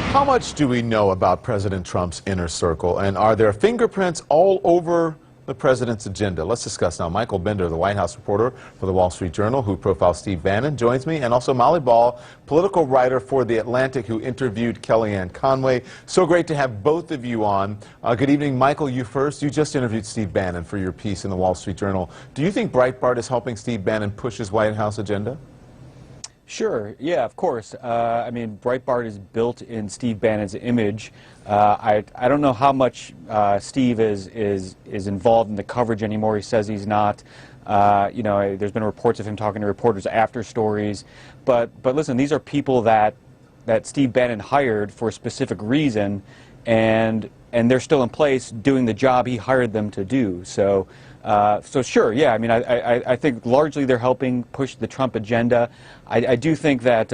How much do we know about President Trump's inner circle, and are there fingerprints all over the president's agenda? Let's discuss now. Michael Bender, the White House reporter for the Wall Street Journal, who profiled Steve Bannon, joins me, and also Molly Ball, political writer for The Atlantic, who interviewed Kellyann Conway. So great to have both of you on. Good evening, Michael. You first. You just interviewed Steve Bannon for your piece in the Wall Street Journal. Do you think Breitbart is helping Steve Bannon push his White House agenda? Sure. Yeah, of course. I mean, Breitbart is built in Steve Bannon's image. I don't know how much Steve is involved in the coverage anymore. He says he's not. You know, there's been reports of him talking to reporters after stories. But listen, these are people that Steve Bannon hired for a specific reason, and they're still in place doing the job he hired them to do. So sure, yeah. I mean, I think largely they're helping push the Trump agenda. I do think that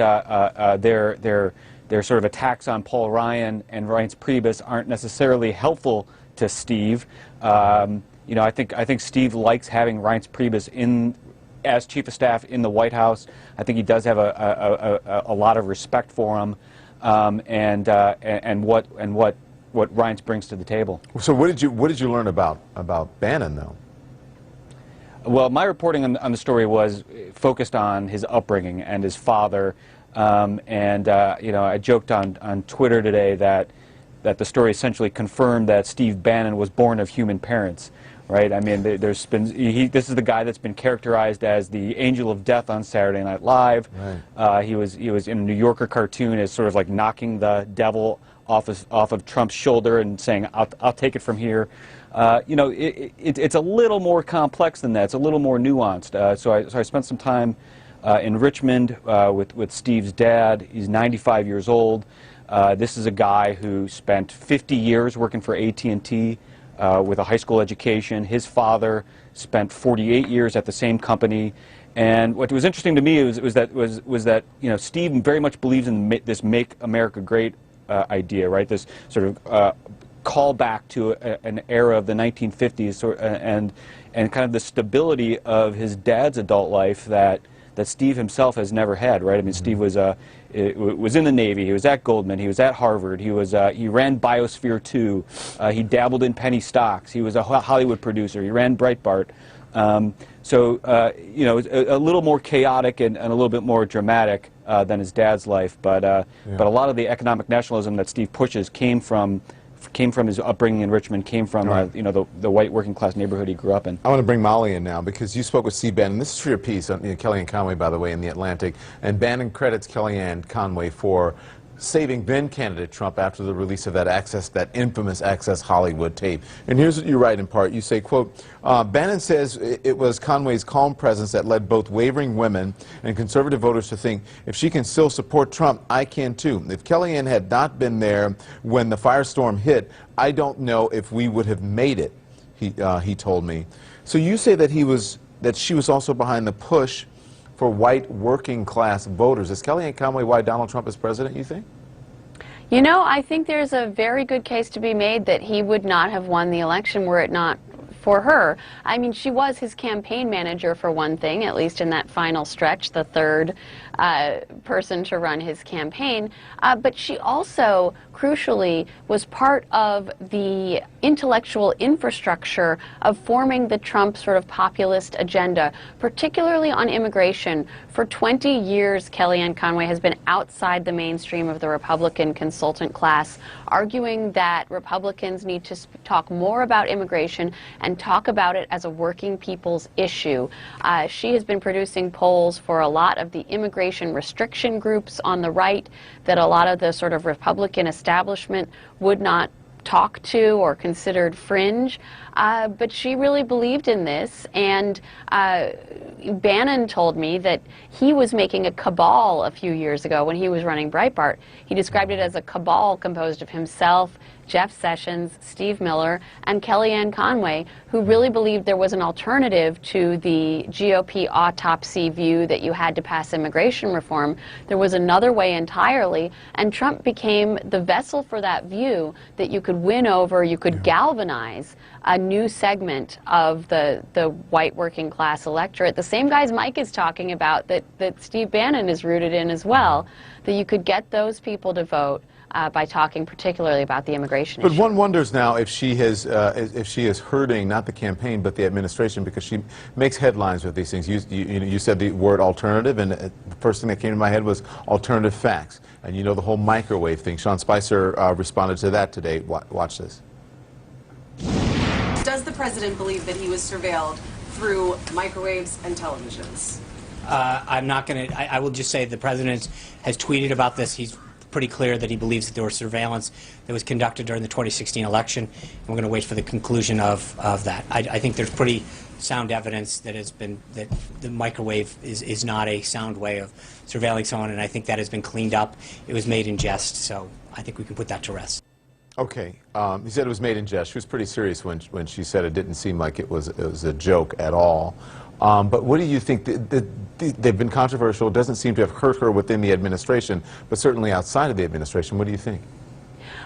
their sort of attacks on Paul Ryan and Reince Priebus aren't necessarily helpful to Steve. You know, I think Steve likes having Reince Priebus as chief of staff in the White House. I think he does have a lot of respect for him, and what Reince brings to the table. So what did you learn about Bannon, though? Well, my reporting on the story was focused on his upbringing and his father, you know, I joked on Twitter today that the story essentially confirmed that Steve Bannon was born of human parents, right? I mean, this is the guy that's been characterized as the angel of death on Saturday Night Live. Right. He was in a New Yorker cartoon as sort of like knocking the devil off of Trump's shoulder and saying, "I'll take it from here." You know, it's a little more complex than that. It's a little more nuanced. So I spent some time in Richmond with Steve's dad. He's 95 years old. This is a guy who spent 50 years working for AT&T with a high school education. His father spent 48 years at the same company. And what was interesting to me was that you know, Steve very much believes in this "Make America Great" idea, right? This sort of call back to an era of the 1950s, and kind of the stability of his dad's adult life that Steve himself has never had, right? I mean, Steve was in the Navy, he was at Goldman, he was at Harvard, he ran Biosphere 2, he dabbled in penny stocks, he was a Hollywood producer, he ran Breitbart. So you know, a little more chaotic and a little bit more dramatic than his dad's life, but a lot of the economic nationalism that Steve pushes came from his upbringing in Richmond, came from you know, the white working class neighborhood he grew up in. I want to bring Molly in now because you spoke with Steve Bannon. This is for your piece on Kellyann Conway, by the way, in The Atlantic. And Bannon credits Kellyann Conway for saving then-candidate Trump after the release of that infamous Access Hollywood tape. And here's what you write in part. You say, quote, Bannon says it was Conway's calm presence that led both wavering women and conservative voters to think, if she can still support Trump, I can too. If Kellyann had not been there when the firestorm hit, I don't know if we would have made it, he told me. So you say that she was also behind the push for white working class voters. Is Kellyann Conway why Donald Trump is president, you think? You know, I think there's a very good case to be made that he would not have won the election were it not for her. I mean, she was his campaign manager for one thing, at least in that final stretch, the third person to run his campaign. But she also, crucially, was part of the intellectual infrastructure of forming the Trump sort of populist agenda, particularly on immigration. For 20 years, Kellyann Conway has been outside the mainstream of the Republican consultant class, arguing that Republicans need to talk more about immigration and talk about it as a working people's issue. She has been producing polls for a lot of the immigration restriction groups on the right that a lot of the sort of Republican establishment would not talk to or considered fringe, but she really believed in this, and Bannon told me that he was making a cabal a few years ago when he was running Breitbart. He described it as a cabal composed of himself, Jeff Sessions, Steve Miller, and Kellyann Conway, who really believed there was an alternative to the GOP autopsy view that you had to pass immigration reform. There was another way entirely, and Trump became the vessel for that view, that you could win over, you could galvanize a new segment of the white working class electorate. The same guys Mike is talking about that Steve Bannon is rooted in as well, that you could get those people to vote. by talking particularly about the immigration But issue. one wonders now if she is hurting not the campaign but the administration, because she makes headlines with these things. You said the word alternative, and the first thing that came to my head was alternative facts. And you know the whole microwave thing. Sean Spicer responded to that today. Watch this. Does the president believe that he was surveilled through microwaves and televisions? I'm not going to. I will just say the president has tweeted about this. He's pretty clear that he believes that there was surveillance that was conducted during the 2016 election. And we're going to wait for the conclusion of that. I think there's pretty sound evidence that that the microwave is not a sound way of surveilling someone, and I think that has been cleaned up. It was made in jest, so I think we can put that to rest. Okay, he said it was made in jest. She was pretty serious when she said it didn't seem like it was a joke at all. But what do you think? They've been controversial. It doesn't seem to have hurt her within the administration, but certainly outside of the administration. What do you think?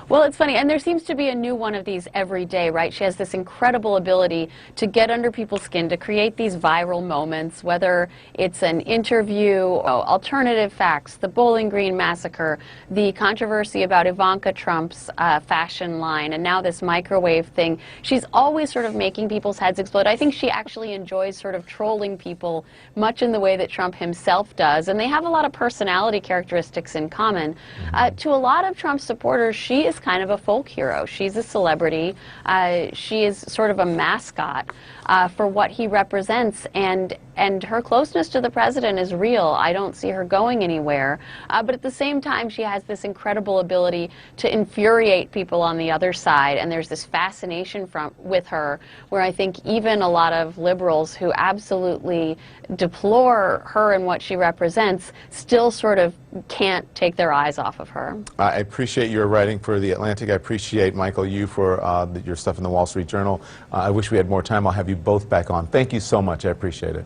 Well, it's funny, and there seems to be a new one of these every day, right? She has this incredible ability to get under people's skin, to create these viral moments, whether it's an interview, alternative facts, the Bowling Green massacre, the controversy about Ivanka Trump's fashion line, and now this microwave thing. She's always sort of making people's heads explode. I think she actually enjoys sort of trolling people, much in the way that Trump himself does, and they have a lot of personality characteristics in common. To a lot of Trump's supporters, she is kind of a folk hero. She's a celebrity. She is sort of a mascot for what he represents, and her closeness to the president is real. I don't see her going anywhere. But at the same time, she has this incredible ability to infuriate people on the other side, and there's this fascination with her where I think even a lot of liberals who absolutely deplore her and what she represents still sort of can't take their eyes off of her. I appreciate your writing for The Atlantic. I appreciate, Michael, you for your stuff in the Wall Street Journal. I wish we had more time. I'll have you both back on. Thank you so much. I appreciate it.